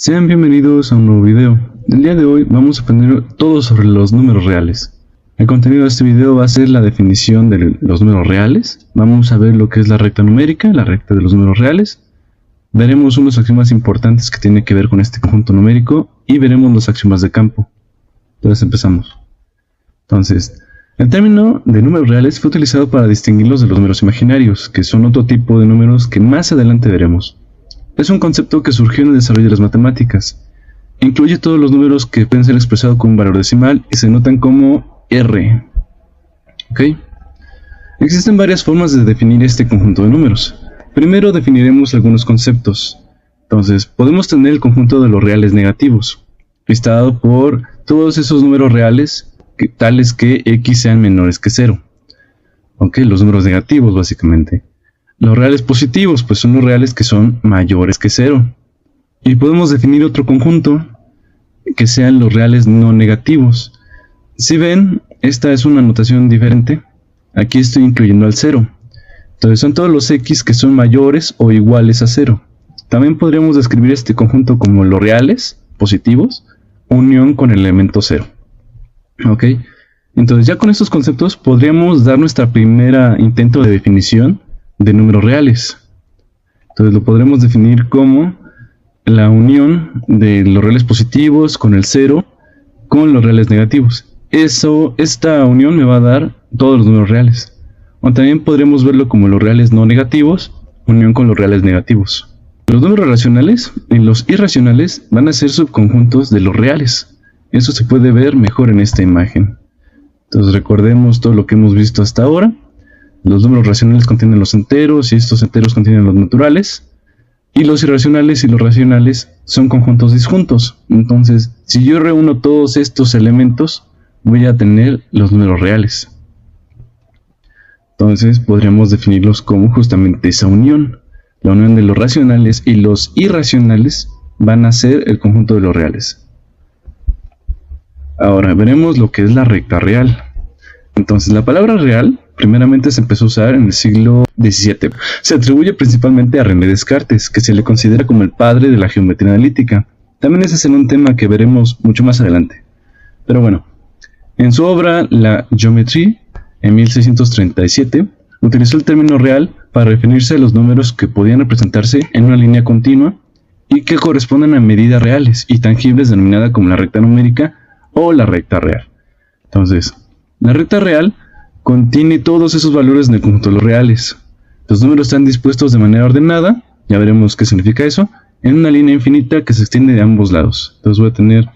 Sean bienvenidos a un nuevo video. El día de hoy vamos a aprender todo sobre los números reales. El contenido de este video va a ser la definición de los números reales. Vamos a ver lo que es la recta numérica, la recta de los números reales. Veremos unos axiomas importantes que tienen que ver con este conjunto numérico y veremos los axiomas de campo. Entonces empezamos. El término de números reales fue utilizado para distinguirlos de los números imaginarios, que son otro tipo de números que más adelante veremos. Es un concepto que surgió en el desarrollo de las matemáticas. Incluye todos los números que pueden ser expresados con un valor decimal y se notan como R. ¿Ok? Existen varias formas de definir este conjunto de números. Primero definiremos algunos conceptos. Entonces, podemos tener el conjunto de los reales negativos, listado por todos esos números reales tales que x sean menores que 0. ¿Ok? Los números negativos, básicamente. Los reales positivos, pues son los reales que son mayores que 0. Y podemos definir otro conjunto que sean los reales no negativos. Si ven, esta es una notación diferente. Aquí estoy incluyendo al 0. Entonces son todos los x que son mayores o iguales a 0. También podríamos describir este conjunto como los reales positivos, unión con el elemento 0. ¿Ok? Entonces ya con estos conceptos podríamos dar nuestra primera intento de definición de números reales. Entonces lo podremos definir como la unión de los reales positivos con el 0 con los reales negativos. Esta unión me va a dar todos los números reales. O también podremos verlo como los reales no negativos, unión con los reales negativos. Los números racionales y los irracionales van a ser subconjuntos de los reales. Eso se puede ver mejor en esta imagen. Entonces recordemos todo lo que hemos visto hasta ahora. Los números racionales contienen los enteros y estos enteros contienen los naturales. Y los irracionales y los racionales son conjuntos disjuntos. Entonces, si yo reúno todos estos elementos, voy a tener los números reales. Entonces, podríamos definirlos como justamente esa unión. La unión de los racionales y los irracionales van a ser el conjunto de los reales. Ahora, veremos lo que es la recta real. Entonces, la palabra real primeramente se empezó a usar en el siglo XVII. Se atribuye principalmente a René Descartes, que se le considera como el padre de la geometría analítica. También ese será un tema que veremos mucho más adelante. Pero bueno, en su obra La Géométrie, en 1637, utilizó el término real para referirse a los números que podían representarse en una línea continua y que corresponden a medidas reales y tangibles denominada como la recta numérica o la recta real. Entonces, la recta real contiene todos esos valores en el conjunto de los reales. Los números están dispuestos de manera ordenada, ya veremos qué significa eso, en una línea infinita que se extiende de ambos lados. Entonces voy a tener,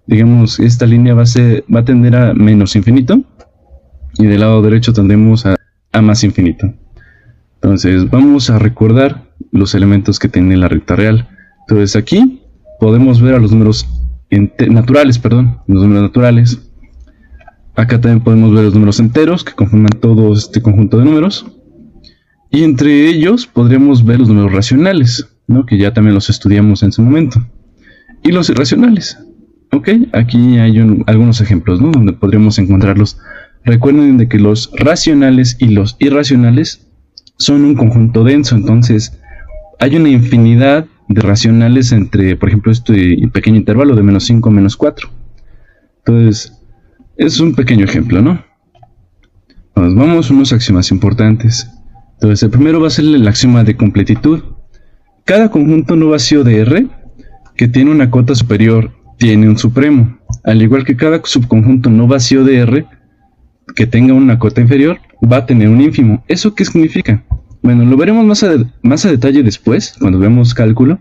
digamos, esta línea va a tender a menos infinito, y del lado derecho tendremos a más infinito. Entonces vamos a recordar los elementos que tiene la recta real. Entonces aquí podemos ver a los números naturales. Acá también podemos ver los números enteros que conforman todo este conjunto de números. Y entre ellos podremos ver los números racionales, ¿no? Que ya también los estudiamos en su momento. Y los irracionales. ¿Ok? Aquí hay algunos ejemplos, ¿no? Donde podremos encontrarlos. Recuerden de que los racionales y los irracionales son un conjunto denso. Entonces hay una infinidad de racionales entre, por ejemplo, este pequeño intervalo de menos 5 a menos 4. Entonces es un pequeño ejemplo, ¿no? Nos vamos a unos axiomas importantes. Entonces, el primero va a ser el axioma de completitud. Cada conjunto no vacío de R que tiene una cota superior tiene un supremo, al igual que cada subconjunto no vacío de R que tenga una cota inferior va a tener un ínfimo. ¿Eso qué significa? Bueno, lo veremos más a detalle después, cuando veamos cálculo,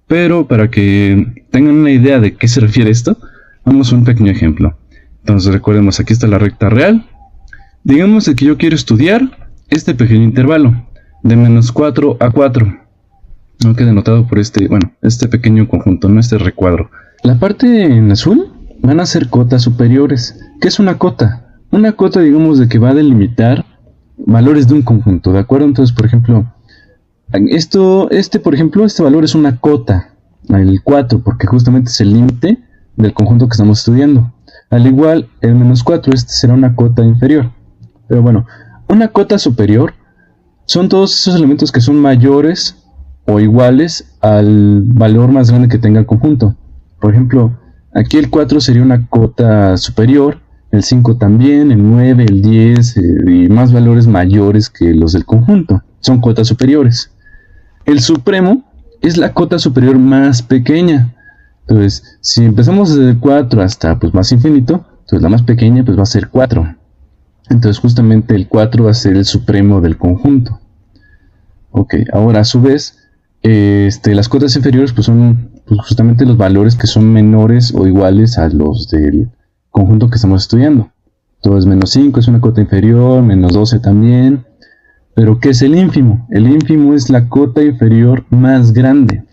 pero para que tengan una idea de qué se refiere esto, vamos a un pequeño ejemplo. Entonces recordemos, aquí está la recta real. Digamos que yo quiero estudiar este pequeño intervalo de menos 4 a 4, ¿no? Que denotado por este pequeño conjunto, no este recuadro. La parte en azul van a ser cotas superiores. ¿Qué es una cota? Una cota, digamos, de que va a delimitar valores de un conjunto, ¿de acuerdo? Entonces, por ejemplo, este valor es una cota, el 4, porque justamente es el límite del conjunto que estamos estudiando. Al igual, el menos 4, este será una cota inferior. Pero bueno, una cota superior son todos esos elementos que son mayores o iguales al valor más grande que tenga el conjunto. Por ejemplo, aquí el 4 sería una cota superior, el 5 también, el 9, el 10 y más valores mayores que los del conjunto. Son cotas superiores. El supremo es la cota superior más pequeña. Entonces, si empezamos desde el 4 hasta pues, más infinito, entonces la más pequeña pues, va a ser 4. Entonces justamente el 4 va a ser el supremo del conjunto. Ok, ahora a su vez, las cotas inferiores pues, son pues, justamente los valores que son menores o iguales a los del conjunto que estamos estudiando. Entonces menos 5 es una cota inferior, menos 12 también. Pero ¿qué es el ínfimo? El ínfimo es la cota inferior más grande.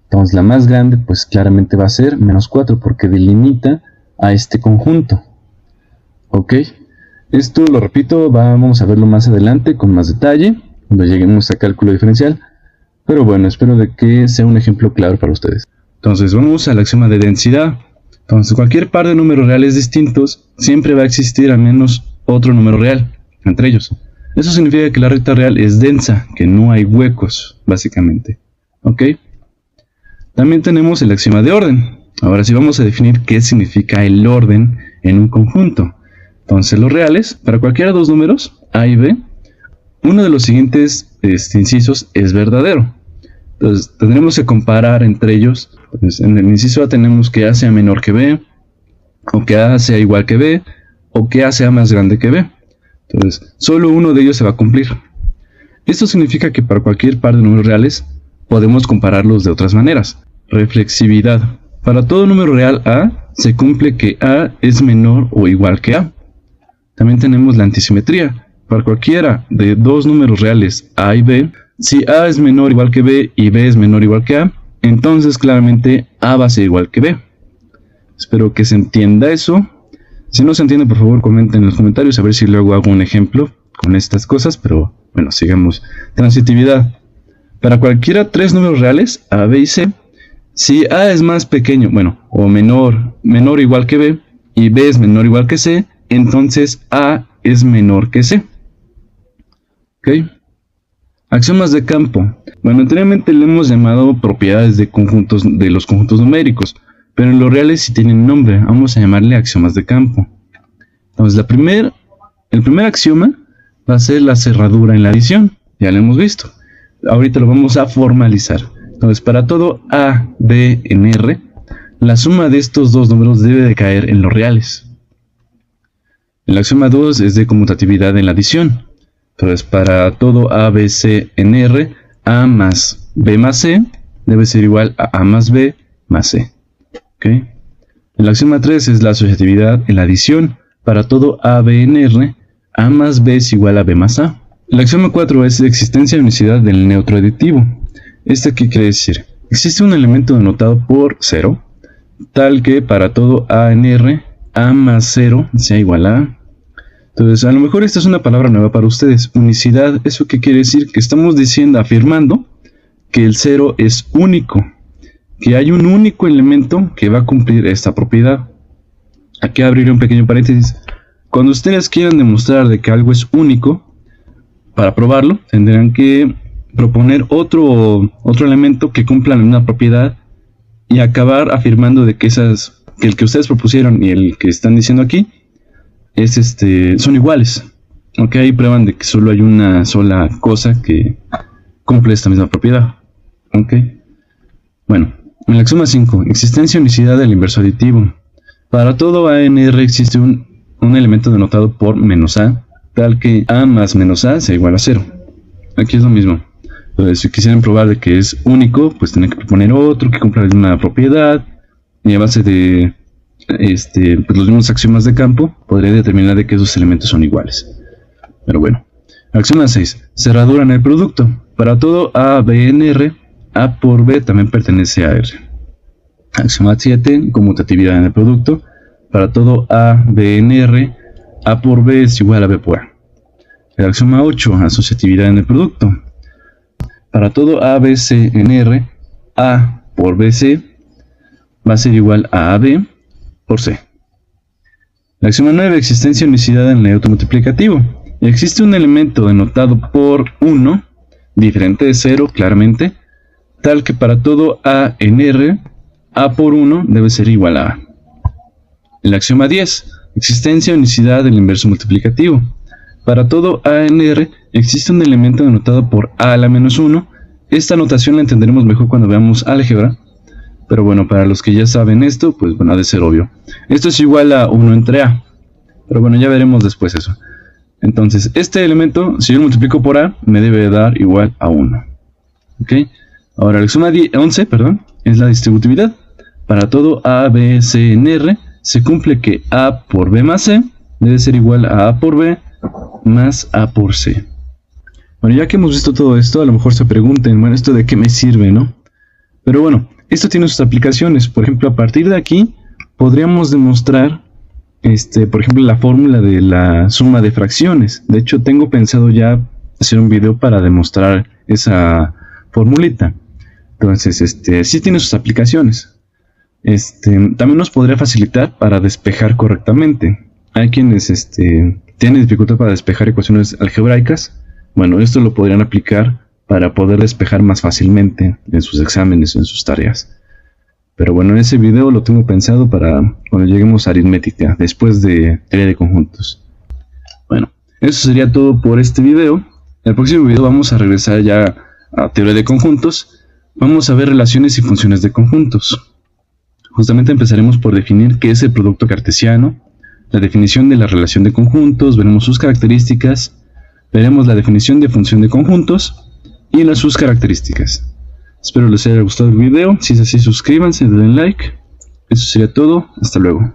Entonces la más grande pues claramente va a ser menos 4 porque delimita a este conjunto. Ok, esto lo repito, vamos a verlo más adelante con más detalle, cuando lleguemos a cálculo diferencial. Pero bueno, espero de que sea un ejemplo claro para ustedes. Entonces vamos al axioma de densidad. Entonces cualquier par de números reales distintos siempre va a existir al menos otro número real entre ellos. Eso significa que la recta real es densa, que no hay huecos, básicamente. ¿Ok? También tenemos el axioma de orden. Ahora sí vamos a definir qué significa el orden en un conjunto. Entonces los reales, para cualquiera de dos números, A y B, uno de los siguientes incisos es verdadero. Entonces tendremos que comparar entre ellos. Pues, en el inciso A tenemos que A sea menor que B, o que A sea igual que B, o que A sea más grande que B. Entonces, solo uno de ellos se va a cumplir. Esto significa que para cualquier par de números reales podemos compararlos de otras maneras. Reflexividad. Para todo número real A, se cumple que A es menor o igual que A. También tenemos la antisimetría. Para cualquiera de dos números reales A y B, si A es menor o igual que B y B es menor o igual que A, entonces claramente A va a ser igual que B. Espero que se entienda eso. Si no se entiende, por favor comenten en los comentarios a ver si luego hago un ejemplo con estas cosas, pero bueno, sigamos. Transitividad. Para cualquiera tres números reales, A, B y C, si A es más pequeño, o menor o igual que B, y B es menor o igual que C, entonces A es menor que C. ¿Ok? Axiomas de campo. Anteriormente le hemos llamado propiedades de los conjuntos numéricos, pero en los reales sí tienen nombre. Vamos a llamarle axiomas de campo. Entonces el primer axioma va a ser la cerradura en la adición. Ya lo hemos visto. Ahorita lo vamos a formalizar. Entonces para todo A, B en R, la suma de estos dos números debe de caer en los reales. El axioma 2 es de conmutatividad en la adición. Entonces para todo A, B, C en R, A más B más C debe ser igual a A más B más C. ¿Okay? El axioma 3 es la asociatividad en la adición. Para todo A, B en R, A más B es igual a B más A. El axioma 4 es la existencia de unicidad del neutro aditivo. ¿Qué quiere decir? Existe un elemento denotado por 0, tal que para todo A en R, A más 0 sea igual a A. Entonces, a lo mejor esta es una palabra nueva para ustedes. Unicidad, ¿eso qué quiere decir? Que estamos afirmando que el 0 es único. Que hay un único elemento que va a cumplir esta propiedad. Aquí abriré un pequeño paréntesis. Cuando ustedes quieran demostrar de que algo es único, para probarlo, tendrán que proponer otro elemento que cumpla la misma propiedad y acabar afirmando de que el que ustedes propusieron y el que están diciendo aquí son iguales. Ok, ahí prueban de que solo hay una sola cosa que cumple esta misma propiedad. Ok, bueno. En el axioma 5, existencia y unicidad del inverso aditivo. Para todo A en R existe un elemento denotado por menos A, tal que A más menos A sea igual a 0. Aquí es lo mismo. Entonces, si quisieran probar de que es único, pues tienen que proponer otro que cumpla una propiedad, y a base de pues los mismos axiomas de campo, podría determinar de que esos elementos son iguales. Pero bueno. Axioma 6, cerradura en el producto. Para todo A, B en R, A por B también pertenece a R. Axioma 7, conmutatividad en el producto. Para todo A, B en R, A por B es igual a B por A. El axioma 8, asociatividad en el producto. Para todo A, B, C en R, A por BC va a ser igual a AB por C. El axioma 9, existencia y unicidad en el neutro multiplicativo. Existe un elemento denotado por 1, diferente de 0, claramente, tal que para todo A en R, A por 1 debe ser igual a A. El axioma 10, existencia o unicidad del inverso multiplicativo. Para todo A en R existe un elemento denotado por A a la menos 1. Esta notación la entenderemos mejor cuando veamos álgebra, pero bueno, para los que ya saben esto, pues bueno, ha de ser obvio. Esto es igual a 1 entre A, pero bueno, ya veremos después eso. Entonces, este elemento, si yo lo multiplico por A, me debe dar igual a 1. ¿Ok? Ahora, el axioma 11, es la distributividad. Para todo A, B, C en R, se cumple que A por B más C debe ser igual a A por B más A por C. Bueno, ya que hemos visto todo esto, a lo mejor se pregunten, bueno, ¿esto de qué me sirve, no? Pero bueno, esto tiene sus aplicaciones. Por ejemplo, a partir de aquí, podríamos demostrar por ejemplo, la fórmula de la suma de fracciones. De hecho, tengo pensado ya hacer un video para demostrar esa formulita. Entonces, sí tiene sus aplicaciones. También nos podría facilitar para despejar correctamente. Hay quienes tienen dificultad para despejar ecuaciones algebraicas. Bueno, esto lo podrían aplicar para poder despejar más fácilmente en sus exámenes o en sus tareas. Pero bueno, ese video lo tengo pensado para cuando lleguemos a aritmética, después de teoría de conjuntos. Bueno, eso sería todo por este video. En el próximo video vamos a regresar ya a teoría de conjuntos. Vamos a ver relaciones y funciones de conjuntos. Justamente empezaremos por definir qué es el producto cartesiano, la definición de la relación de conjuntos, veremos sus características, veremos la definición de función de conjuntos y sus características. Espero les haya gustado el video. Si es así, suscríbanse, denle like. Eso sería todo. Hasta luego.